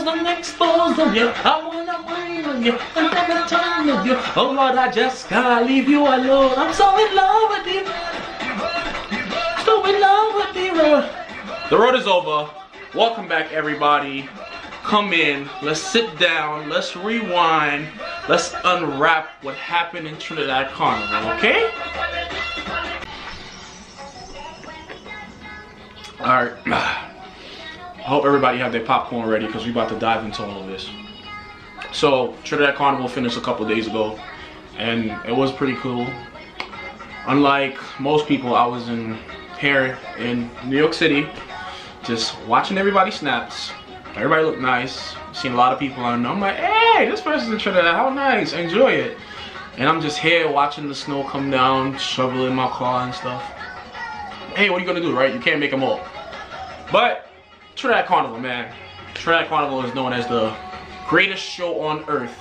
I'm exposed of you. I wanna mind of you, another time of you. Oh Lord, I just can't leave you alone. I'm so in love with you. So in love with you. The road is over. Welcome back, everybody. Come in, let's sit down, let's rewind, let's unwrap what happened in Trinidad Carnival, okay? Alright, I hope everybody have their popcorn ready because we're about to dive into all of this. So, Trinidad Carnival finished a couple days ago, and it was pretty cool. Unlike most people, I was here in New York City, just watching everybody snaps. Everybody looked nice. Seen a lot of people on. I'm like, hey, this person's in Trinidad. How nice. Enjoy it. And I'm just here watching the snow come down, shoveling my car and stuff. Hey, what are you gonna do, right? You can't make them all. But Trinidad Carnival, man. Trinidad Carnival is known as the greatest show on earth.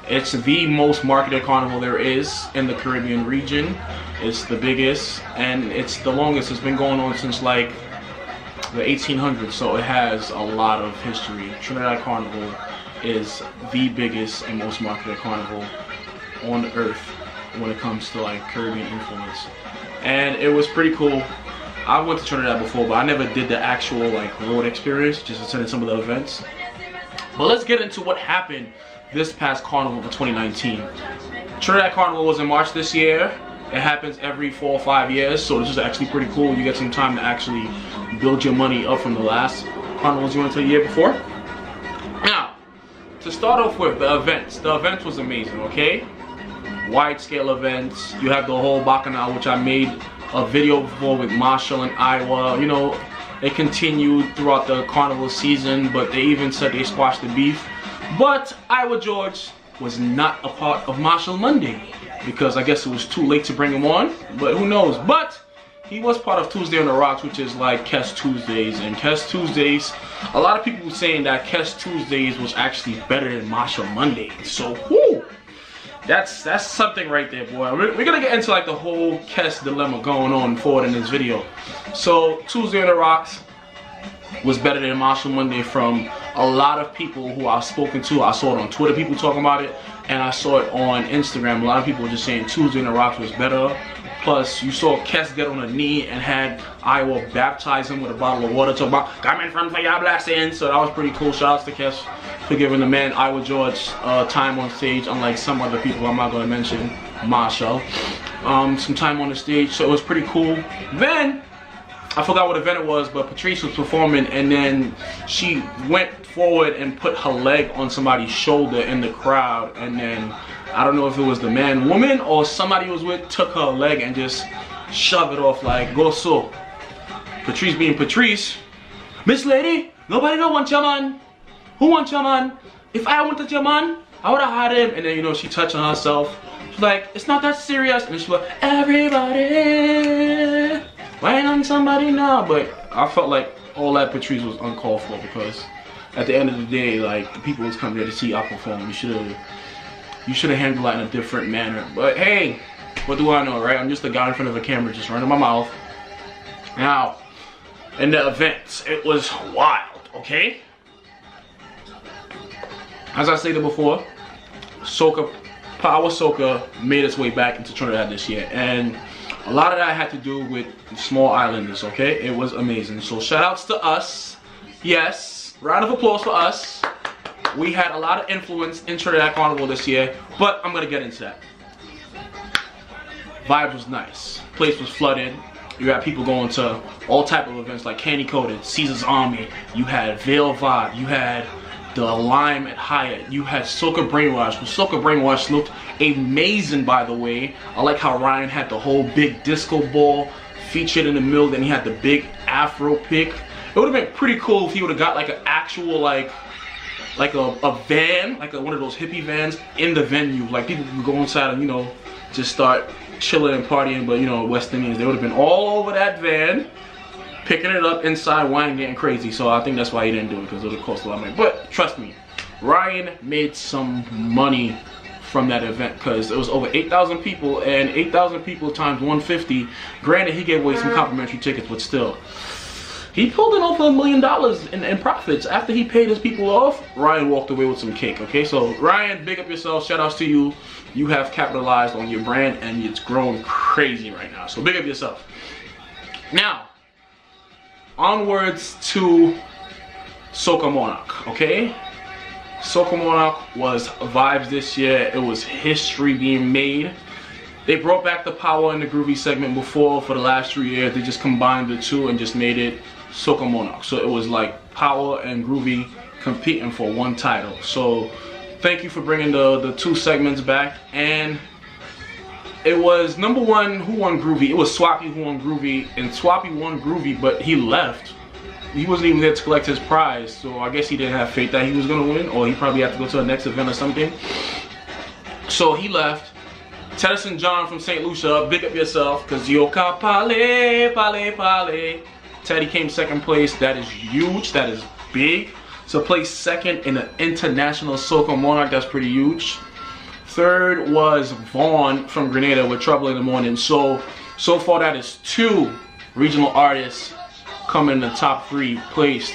It's the most marketed carnival there is in the Caribbean region. It's the biggest, and it's the longest. It's been going on since like the 1800s, so it has a lot of history. Trinidad Carnival is the biggest and most marketed carnival on earth when it comes to like Caribbean influence. And it was pretty cool. I went to Trinidad before, but I never did the actual like road experience, just attended some of the events. But let's get into what happened this past carnival for 2019. Trinidad Carnival was in March this year. It happens every 4 or 5 years, so this is actually pretty cool. You get some time to actually build your money up from the last carnivals you went to the year before. Now, to start off with the events was amazing, okay? Wide scale events. You have the whole Bacchanal, which I made a video before with Marshall and Iowa. You know, it continued throughout the carnival season, but they even said they squashed the beef. But Iowa George was not a part of Marshall Monday, because I guess it was too late to bring him on, but who knows. But he was part of Tuesday on the Rocks, which is like Kes Tuesdays. And Kes Tuesdays, a lot of people were saying that Kes Tuesdays was actually better than Marshall Monday. So, whoo, that's something right there, boy. We're gonna get into like the whole Kes dilemma going on forward in this video. So, Tuesday on the Rocks was better than Marshall Monday from a lot of people who I've spoken to. I saw it on Twitter, people talking about it, and I saw it on Instagram. A lot of people were just saying Tuesday on the Rocks was better. Plus, you saw Kes get on a knee and had Iowa baptize him with a bottle of water, talking about "Come in front for your blessing." So that was pretty cool. Shout out to Kes for giving the man Iowa George time on stage, unlike some other people I'm not going to mention, Marshall. Some time on the stage, so it was pretty cool. Then I forgot what event it was, but Patrice was performing, and then she went forward and put her leg on somebody's shoulder in the crowd, and then I don't know if it was the man, woman, or somebody was with, took her leg and just shoved it off like, go so. Patrice being Patrice, Miss Lady, nobody don't want your man. Who wants your man? If I wanted your man, I would have had him. And then, you know, she touching herself. She's like, it's not that serious. And then she's like, everybody, wait on somebody now. But I felt like all that Patrice was uncalled for, because at the end of the day, like, the people was coming there to see I perform. You should have handled that in a different manner. But hey, what do I know, right? I'm just a guy in front of a camera just running my mouth. Now, in the events, it was wild, okay? As I stated before, Soca, Power Soca made its way back into Trinidad this year. And a lot of that had to do with small islanders, okay? It was amazing. So shout outs to us. Yes, round of applause for us. We had a lot of influence in Trinidad Carnival this year, but I'm gonna get into that. Vibe was nice. Place was flooded. You had people going to all type of events like Candy Coated, Caesar's Army. You had Veil Vibe. You had the Lime at Hyatt. You had Soca Brainwash. Well, Soca Brainwash looked amazing, by the way. I like how Ryan had the whole big disco ball featured in the middle. Then he had the big Afro pick. It would have been pretty cool if he would have got like an actual like a van, like one of those hippie vans in the venue. Like people could go inside and, you know, just start chilling and partying. But, you know, West Indians, they would have been all over that van, picking it up inside, wine, getting crazy. So I think that's why he didn't do it, because it would have cost a lot of money. But trust me, Ryan made some money from that event, because it was over 8,000 people, and 8,000 people times 150. Granted, he gave away some complimentary tickets, but still, He pulled in over $1 million in profits. After he paid his people off, Ryan walked away with some cake, okay? So Ryan, big up yourself, shout outs to you. You have capitalized on your brand and it's growing crazy right now. So big up yourself. Now, onwards to Soca Monarch, okay? Soca Monarch was vibes this year. It was history being made. They brought back the power and the groovy segment before. For the last 3 years, they just combined the two and just made it Soca Monarch. So it was like power and groovy competing for one title. So thank you for bringing the two segments back. And it was number one, who won groovy? It was Swappy who won groovy, and Swappy won groovy, but he left. He wasn't even there to collect his prize, so I guess he didn't have faith that he was gonna win, or he probably had to go to the next event or something. So he left. Teddyson John from St. Lucia, big up yourself, cause yo ka pale, pale, pale. Teddy came second place. That is huge, that is big. So place second in the International Soca Monarch, that's pretty huge. Third was Vaughn from Grenada with Trouble in the Morning. So far that is 2 regional artists coming in the top 3 placed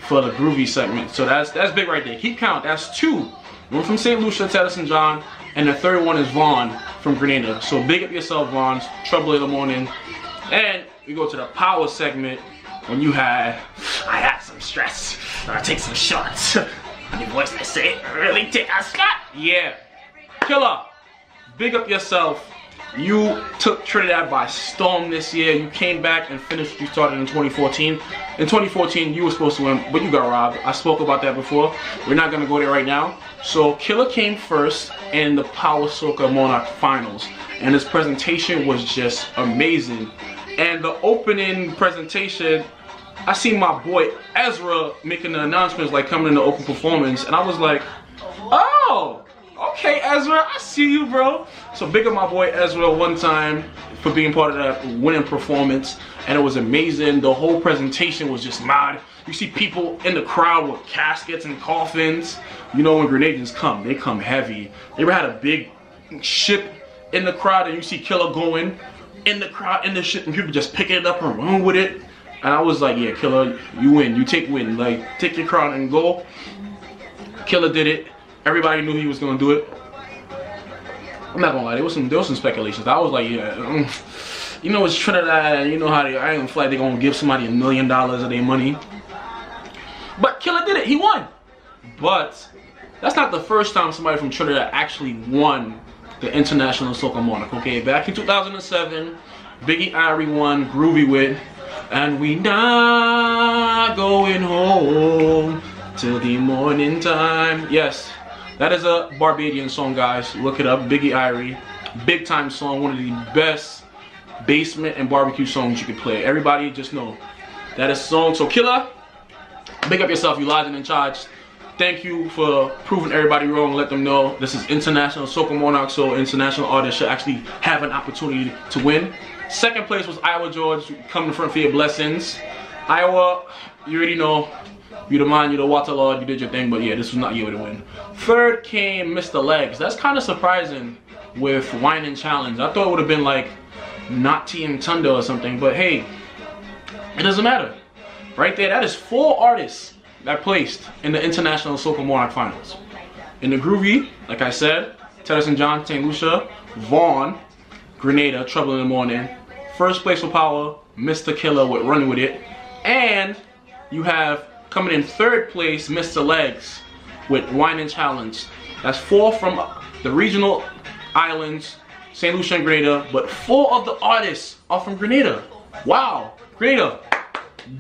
for the groovy segment. So that's big right there. Keep count, that's 2. One from St. Lucia, Teddyson John, and the third one is Vaughn from Grenada. So big up yourself, Vaughn. Trouble in the Morning. And we go to the power segment when you had, I had some stress, I take some shots. On your voice, I say, really take a shot? Yeah. Killer, big up yourself. You took Trinidad by storm this year. You came back and finished what you started in 2014. In 2014, you were supposed to win, but you got robbed. I spoke about that before. We're not going to go there right now. So Killer came first in the Power Soca Monarch Finals, and his presentation was just amazing. And the opening presentation, I seen my boy Ezra making the announcements, like coming in the open performance, and I was like, oh, okay, Ezra, I see you, bro. So big up my boy Ezra one time for being part of that winning performance, and it was amazing. The whole presentation was just mad. You see people in the crowd with caskets and coffins. You know when Grenadians come, they come heavy. They ever had a big ship in the crowd and you see Killer going in the crowd, in the ship, and people just picking it up and run with it. And I was like, yeah, Killer, you win, you take win. Like, take your crown and go. Killer did it. Everybody knew he was gonna do it. I'm not gonna lie, there was some speculations. I was like, yeah, you know it's Trinidad, you know how I ain't gonna feel like they're gonna give somebody $1 million of their money. But Killer did it, he won. But that's not the first time somebody from Trinidad actually won the International Soca Monarch, okay? Back in 2007, Biggie Irie won Groovy with And We Not Going Home Till the Morning Time. Yes, that is a Barbadian song, guys. Look it up, Biggie Irie. Big time song, one of the best basement and barbecue songs you could play. Everybody just know that is a song. So Killer, big up yourself, you lodging in charge. Thank you for proving everybody wrong. Let them know this is International Soca Monarch, so international artists should actually have an opportunity to win. Second place was Iowa George, coming in front for your blessings. Iowa, you already know, you're the man, you're the water lord, you did your thing, but yeah, this was not you to win. Third came Mr. Legs. That's kind of surprising with Wine and Challenge. I thought it would have been like Nati and Tunda or something, but hey, it doesn't matter. Right there, that is 4 artists that placed in the International Soca Monarch Finals. In the Groovy, like I said, Teddyson John, St. Lucia, Vaughn, Grenada, Trouble in the Morning. First place for Power, Mr. Killer with Run With It. And you have coming in third place, Mr. Legs with Wine and Challenge. That's 4 from the regional islands, St. Lucia and Grenada, but 4 of the artists are from Grenada. Wow, Grenada.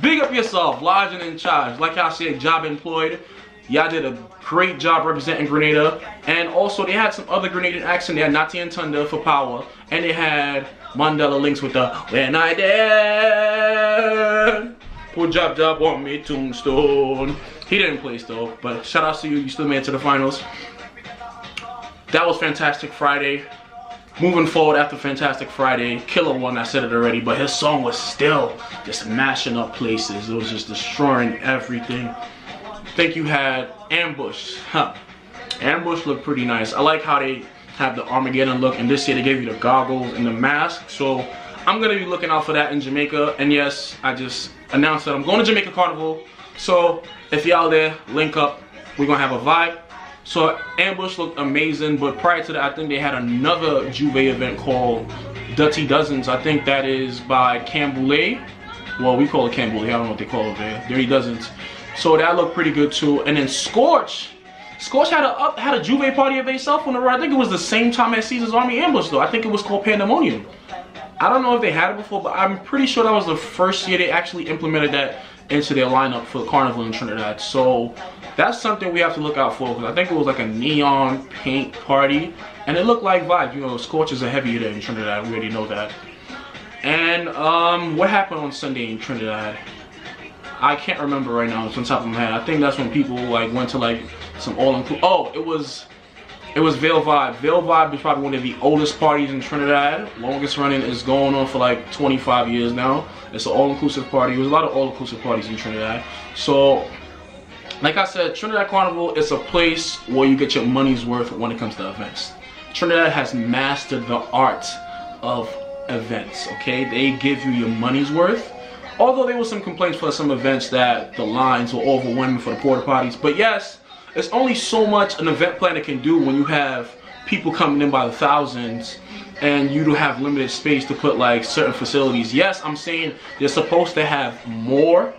Big up yourself, lodging in charge. Like I said, job employed. Y'all did a great job representing Grenada. And also they had some other Grenadian acts in there, Nati and Tunda for Power. And they had Mandela Links with the When I Dead, Put Job on me tombstone. He didn't place though, but shout out to you, you still made it to the finals. That was Fantastic Friday. Moving forward after Fantastic Friday, Killer won, I said it already, but his song was still just mashing up places. It was just destroying everything. I think you had Ambush. Ambush looked pretty nice. I like how they have the Armageddon look, and this year they gave you the goggles and the mask. So I'm gonna be looking out for that in Jamaica. And yes, I just announce that I'm going to Jamaica Carnival. So if y'all there, link up. We're gonna have a vibe. So Ambush looked amazing, but prior to that, I think they had another Juve event called Dirty Dozens. I think that is by Camboulet. Well, we call it Camboulet. I don't know what they call it there. Dirty Dozens. So that looked pretty good too. And then Scorch had a Juve party of itself on the road. I think it was the same time as Caesar's Army Ambush though. I think it was called Pandemonium. I don't know if they had it before, but I'm pretty sure that was the first year they actually implemented that into their lineup for the carnival in Trinidad. So that's something we have to look out for, because I think it was like a neon paint party and it looked like vibes. You know, Scorches are heavy there in Trinidad, we already know that. And what happened on Sunday in Trinidad? I can't remember right now, it's on top of my head. I think that's when people like went to like some all-inclusive. Oh, it was Veil Vibe. Veil Vibe is probably one of the oldest parties in Trinidad. Longest running, is going on for like 25 years now. It's an all-inclusive party. There's a lot of all-inclusive parties in Trinidad. So, like I said, Trinidad Carnival is a place where you get your money's worth when it comes to events. Trinidad has mastered the art of events, okay? They give you your money's worth. Although there were some complaints for some events that the lines were overwhelming for the porta potties. But yes, there's only so much an event planner can do when you have people coming in by the thousands and you don't have limited space to put like certain facilities. Yes, I'm saying they're supposed to have more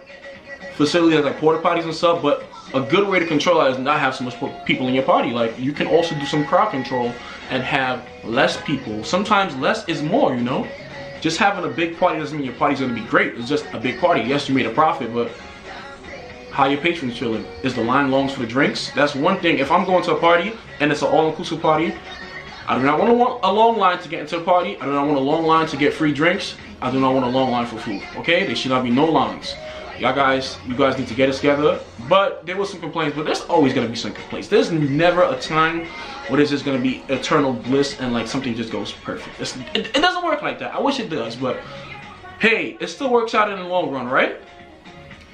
facilities like porta potties and stuff, but a good way to control that is not have so much people in your party. Like, you can also do some crowd control and have less people. Sometimes less is more, you know? Just having a big party doesn't mean your party's gonna be great. It's just a big party. Yes, you made a profit, but how your patrons feeling? Is the line long for the drinks? That's one thing. If I'm going to a party and it's an all-inclusive party, I do not want a long line to get into a party. I do not want a long line to get free drinks. I do not want a long line for food, okay? There should not be no lines. You guys need to get it together. But there was some complaints, but there's always gonna be some complaints. There's never a time where there's just gonna be eternal bliss and like something just goes perfect. It doesn't work like that. I wish it does, but hey, it still works out in the long run, right?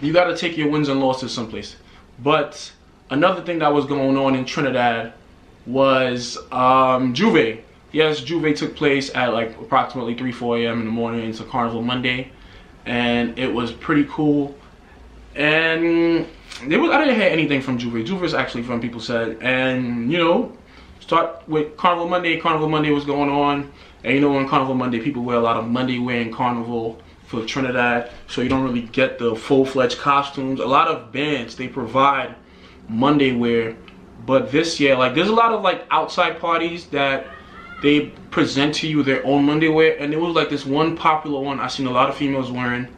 You gotta take your wins and losses someplace. But another thing that was going on in Trinidad was Juve. Yes, Juve took place at like approximately 3-4 a.m. in the morning. It's a Carnival Monday. And it was pretty cool. And I didn't hear anything from Juve. Juve is actually fun, people said. And you know, start with Carnival Monday. Carnival Monday was going on. And you know, on Carnival Monday, people wear a lot of Monday wear in Carnival for Trinidad. So you don't really get the full-fledged costumes. A lot of bands, they provide Monday wear. But this year, like, there's a lot of like outside parties that they present to you their own Monday wear, and it was like this one popular one I seen a lot of females wearing,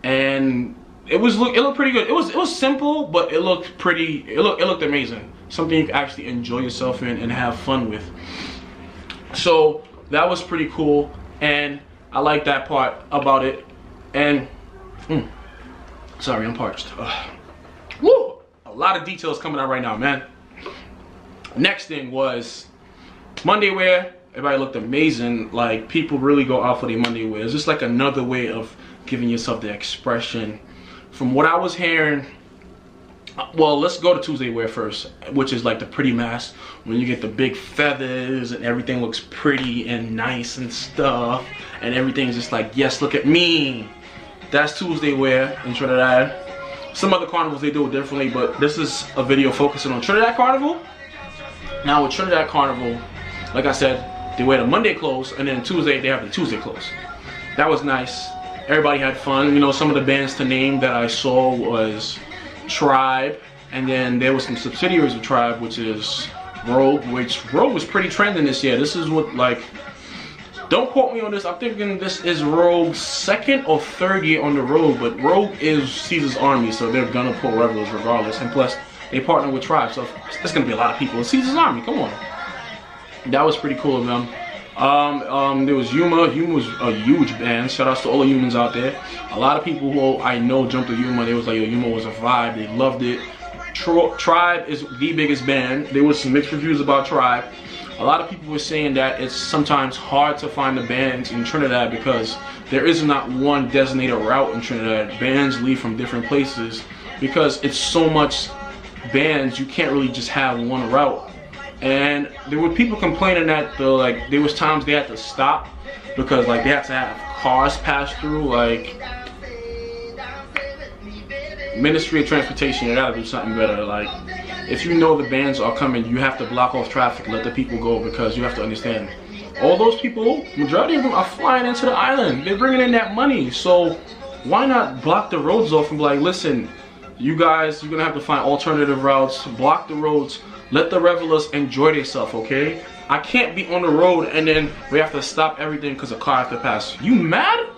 and it looked pretty good. It was simple, but it looked pretty. It looked amazing. Something you can actually enjoy yourself in and have fun with. So that was pretty cool, and I like that part about it. And sorry, I'm parched. Woo! A lot of details coming out right now, man. Next thing was Monday wear. Everybody looked amazing. Like, people really go out for their Monday wear. It's just like another way of giving yourself the expression. From what I was hearing, well, let's go to Tuesday wear first, which is like the pretty mask, when you get the big feathers and everything looks pretty and nice and stuff, and everything's just like, yes, look at me. That's Tuesday wear in Trinidad. Some other carnivals, they do it differently, but this is a video focusing on Trinidad Carnival. Now with Trinidad Carnival, like I said, they wear the Monday clothes, and then Tuesday they have the Tuesday clothes. That was nice. Everybody had fun. You know, some of the bands to name that I saw was Tribe, and then there was some subsidiaries of Tribe, which is Rogue, which Rogue was pretty trending this year. This is what, like, don't quote me on this, I'm thinking this is Rogue's second or third year on the road, but Rogue is Caesar's Army, so they're gonna pull regulars regardless, and plus they partner with Tribe, so there's gonna be a lot of people in Caesar's Army. Come on. That was pretty cool of them. There was Yuma. Yuma was a huge band. Shout outs to all the humans out there. A lot of people who I know jumped to Yuma. They was like, yo, Yuma was a vibe. They loved it. Tribe is the biggest band. There was some mixed reviews about Tribe. A lot of people were saying that it's sometimes hard to find the bands in Trinidad because there is not one designated route in Trinidad. Bands leave from different places because it's so much bands, you can't really just have one route. And there were people complaining that there was times they had to stop because like they had to have cars pass through. Like, Ministry of Transportation, you gotta do something better. Like, if you know the bands are coming, you have to block off traffic, let the people go, because you have to understand, all those people, majority of them are flying into the island. They're bringing in that money. So why not block the roads off and be like, listen, you guys, you're gonna have to find alternative routes, block the roads, let the revelers enjoy themselves, okay? I can't be on the road and then we have to stop everything because a car has to pass. You mad?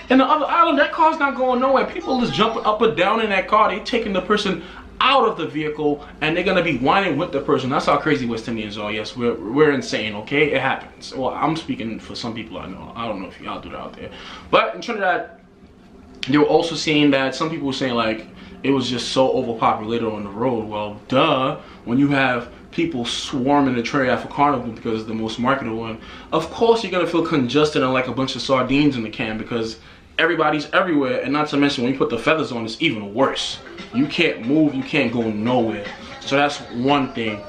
In the other island, that car's not going nowhere. People is jumping up and down in that car. They taking the person out of the vehicle and they're gonna be whining with the person. That's how crazy West Indians are. Yes, we're insane, okay? It happens. Well, I'm speaking for some people I know. I don't know if y'all do that out there. But in Trinidad, they were also saying that some people were saying like it was just so overpopulated on the road. Well, duh, when you have people swarming the Trinidad for Carnival because it's the most marketable one, of course you're gonna feel congested and like a bunch of sardines in the can because everybody's everywhere. And not to mention, when you put the feathers on, it's even worse. You can't move, you can't go nowhere. So that's one thing.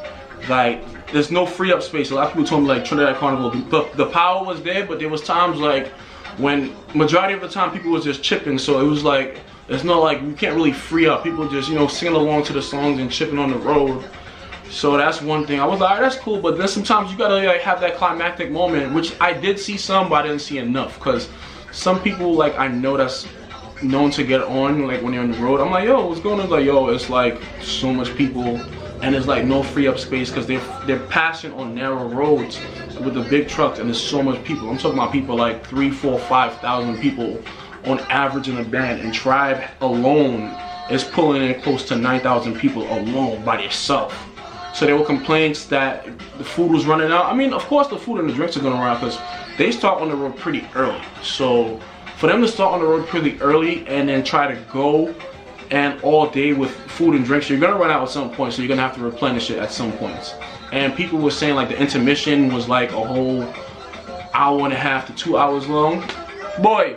Like, there's no free up space. A lot of people told me like Trinidad Carnival, the power was there, but there was times like when majority of the time people was just chipping. So it was like, it's not like you can't really free up. People just, you know, singing along to the songs and chipping on the road. So that's one thing. I was like, that's cool, but then sometimes you gotta like have that climactic moment, which I did see some, but I didn't see enough. Cause some people like I know that's known to get on like when they're on the road. I'm like, yo, what's going on? Like, yo, it's like so much people and there's like no free up space because they're passing on narrow roads with the big trucks and there's so much people. I'm talking about people like 3, 4, 5,000 people on average in a band, and Tribe alone is pulling in close to 9,000 people alone by themselves. So there were complaints that the food was running out. I mean, of course the food and the drinks are gonna run out because they start on the road pretty early. So for them to start on the road pretty early and then try to go and all day with food and drinks, you're gonna run out at some point, so you're gonna have to replenish it at some points. And people were saying like the intermission was like a whole hour and a half to 2 hours long. Boy,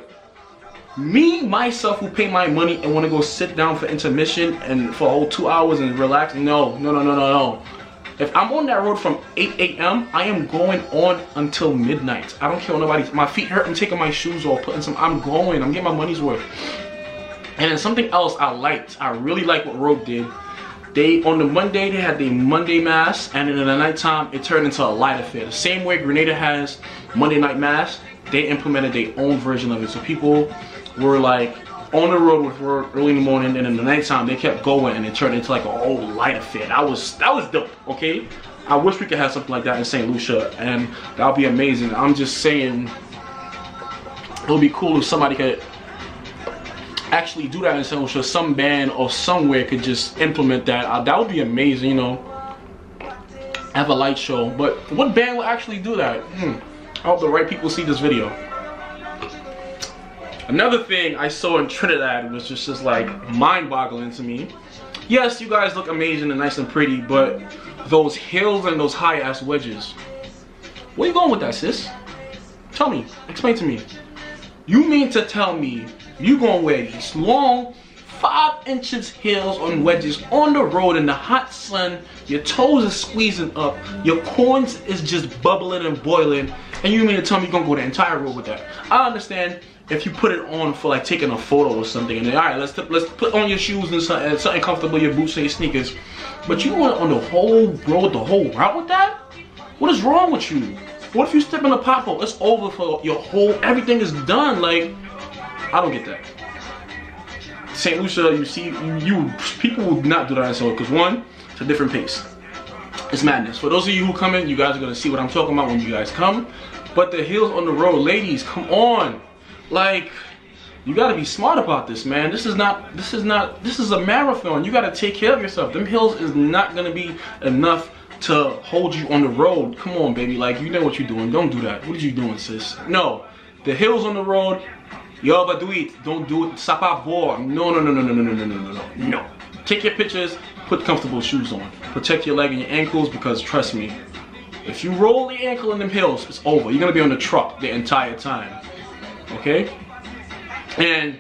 me, myself, who pay my money and want to go sit down for intermission and for a whole 2 hours and relax, no. If I'm on that road from 8 a.m., I am going on until midnight. I don't care what nobody, my feet hurt, I'm taking my shoes off, putting some, I'm getting my money's worth. And then something else I really like what Rogue did. On the Monday, they had the Monday Mass, and then in the nighttime, it turned into a light affair. The same way Grenada has Monday Night Mass, they implemented their own version of it. So people were like on the road with work early in the morning, and in the nighttime, they kept going, and it turned into like a whole light affair. That was dope, okay? I wish we could have something like that in St. Lucia, and that would be amazing. I'm just saying, it would be cool if somebody could actually do that in St. Lucia. Some band or somewhere could just implement that. That would be amazing, you know. Have a light show. But what band will actually do that? I hope the right people see this video. Another thing I saw in Trinidad was just like mind-boggling to me. Yes, you guys look amazing and nice and pretty, but those heels and those high-ass wedges. Where you going with that, sis? Tell me. Explain to me. You mean to tell me you gonna wear these long 5 inches heels on wedges on the road in the hot sun, your toes are squeezing up, your corns is just bubbling and boiling, and you mean to tell me you're gonna go the entire road with that? I understand if you put it on for like taking a photo or something, and then alright, let's put on your shoes and something comfortable, your boots and your sneakers. But you want on the whole road, the whole route with that? What is wrong with you? What if you step in a pothole? It's over for your whole, everything is done. Like, I don't get that. St. Lucia, you see, people will not do that in Soca because one, it's a different pace. It's madness. For those of you who come in, you guys are gonna see what I'm talking about when you guys come. But the heels on the road, ladies, come on. Like, you gotta be smart about this, man. This is a marathon. You gotta take care of yourself. Them heels is not gonna be enough to hold you on the road. Come on, baby. Like, you know what you're doing. Don't do that. What are you doing, sis? No. The heels on the road, yo, but do it. Don't do it. Sapa board. No. No. Take your pictures. Put comfortable shoes on. Protect your leg and your ankles, because trust me, if you roll the ankle in them heels, it's over. You're gonna be on the truck the entire time. Okay? And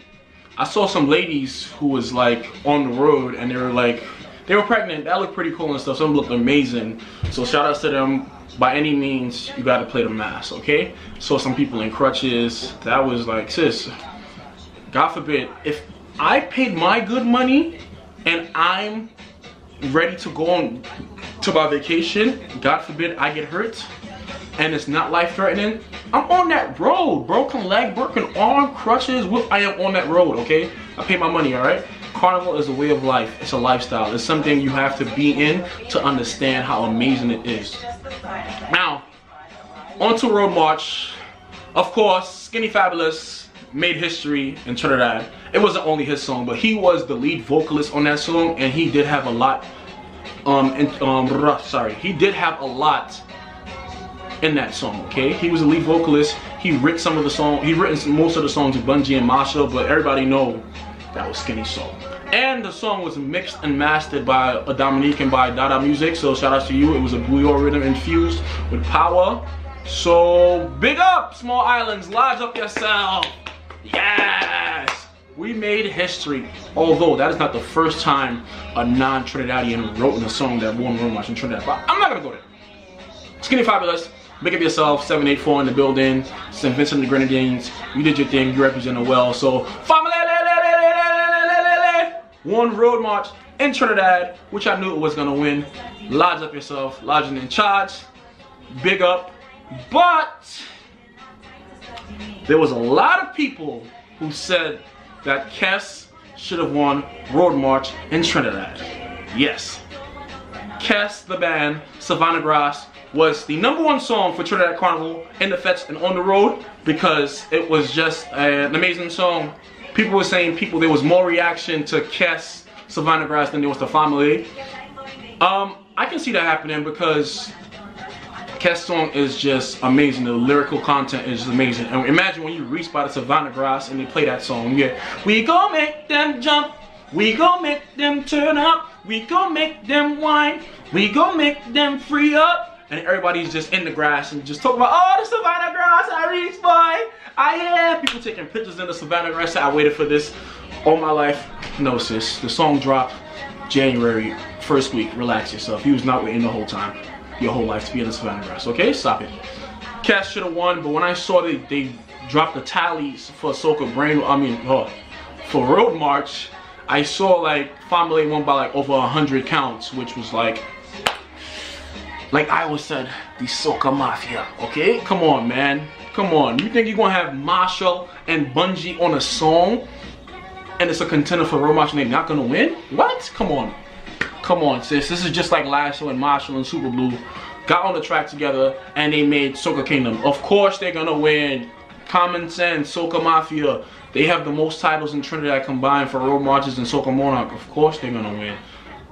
I saw some ladies who was like on the road, and they were pregnant. That looked pretty cool and stuff. Some looked amazing. So shout outs to them. By any means, you gotta play the mass, okay? Saw some people in crutches. That was like, sis, God forbid, if I paid my good money and I'm ready to go on to my vacation. God forbid I get hurt and it's not life-threatening. I'm on that road. Broken leg, broken arm, crutches. I am on that road, okay? I paid my money, all right? Carnival is a way of life. It's a lifestyle. It's something you have to be in to understand how amazing it is. Now, on to Road March. Of course, Skinny Fabulous made history in Trinidad. It wasn't only his song, but he was the lead vocalist on that song, and he did have a lot. He did have a lot in that song. Okay, he was a lead vocalist. He wrote some of the song. He written most of the songs with Bungie and Marshall, but everybody know that was Skinny's song. And the song was mixed and mastered by a Dominican by Dada Music. So shout out to you. It was a bouillon rhythm infused with power. So big up, Small Islands. Lodge up yourself. Yes, we made history. Although that is not the first time a non-Trinidadian wrote in a song that won Road March in Trinidad. But I'm not gonna go there. Skinny Fabulous. Big up yourself. 784 in the building. St. Vincent and the Grenadines. You did your thing. You represented well. So family. One Road March in Trinidad, which I knew it was gonna win. Lodge up yourself, lodging in charge. Big up. But there was a lot of people who said that Kes should have won Road March in Trinidad. Yes. Kes, the band, Savannah Grass, was the #1 song for Trinidad Carnival in the fets and on the road because it was just an amazing song. People were saying there was more reaction to Kes, Savannah Grass than there was to Family. I can see that happening because Kes song is just amazing. The lyrical content is amazing. And imagine when you reach by the Savannah Grass and they play that song. You get, we gon' make them jump, we gon' make them turn up, we gon' make them whine, we gon' make them free up. And everybody's just in the grass and just talking about, oh, the Savannah Grass, I reached by. I hear people taking pictures in the Savannah Grass. I waited for this all my life. No, sis. The song dropped January 1st week. Relax yourself. You was not waiting the whole time, your whole life, to be in the Savannah Grass. Okay, stop it. Kes should have won, but when I saw they dropped the tallies for Soca for Road March, I saw like Family won by like over 100 counts, which was like I always said, the Soca Mafia. Okay, come on, man. Come on, you think you're gonna have Marshall and Bungie on a song and it's a contender for Road March and they're not gonna win? What? Come on, sis. This is just like last year when Marshall and Super Blue got on the track together and they made Soca Kingdom. Of course they're gonna win. Common sense, Soca Mafia. They have the most titles in Trinidad combined for Road Marches and Soca Monarch. Of course they're gonna win.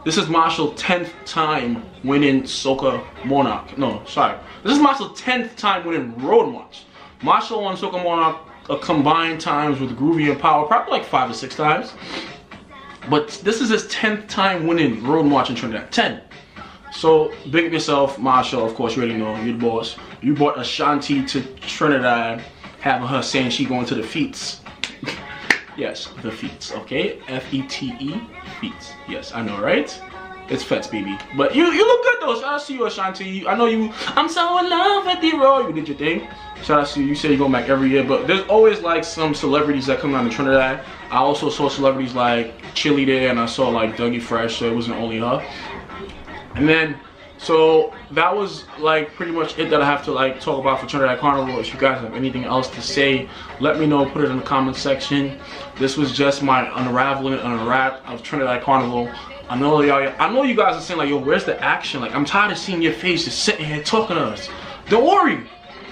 This is Marshall's 10th time winning Soca Monarch. No, sorry. This is Marshall's 10th time winning Road March. Marshall won Soca Monarch combined times with Groovy and Power, probably like 5 or 6 times. But this is his 10th time winning Road March in Trinidad. 10. So big up yourself, Marshall. Of course, you already know you're the boss. You brought Ashanti to Trinidad, having her saying she going to the feats. Yes, the feats. Okay, F-E-T-E, feats. Yes, I know, right? It's fets, baby. But you look good though. Shout out to you, Ashanti. I know you. I'm so in love with the road. You did your thing. Shout out to you. You say you go back every year, but there's always like some celebrities that come down to Trinidad. I also saw celebrities like Chili there, and I saw like Dougie Fresh, so it wasn't only her. And then, so that was like pretty much it that I have to like talk about for Trinidad Carnival. If you guys have anything else to say, let me know. Put it in the comment section. This was just my unraveling and unwrap of Trinidad Carnival. I know you guys are saying like, yo, where's the action? Like, I'm tired of seeing your face just sitting here talking to us. Don't worry,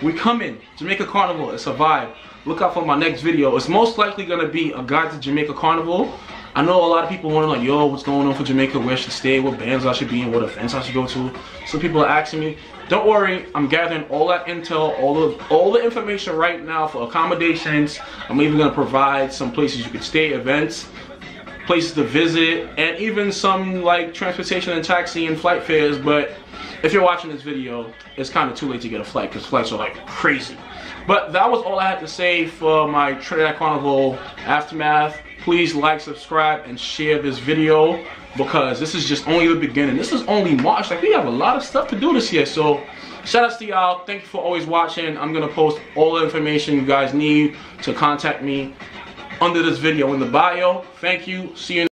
we coming. Jamaica Carnival, it's a vibe. Look out for my next video. It's most likely gonna be a guide to Jamaica Carnival. I know a lot of people wondering like, yo, what's going on for Jamaica? Where should I stay? What bands I should be in? What events I should go to? Some people are asking me. Don't worry, I'm gathering all that intel, all the information right now for accommodations. I'm even gonna provide some places you could stay, events, places to visit, and even some like transportation and taxi and flight fares. But if you're watching this video, it's kind of too late to get a flight because flights are like crazy. But that was all I had to say for my Trinidad Carnival aftermath. Please like, subscribe, and share this video because this is just only the beginning. This is only March. Like, we have a lot of stuff to do this year. So shout outs to y'all. Thank you for always watching. I'm gonna post all the information you guys need to contact me under this video in the bio. Thank you. See you.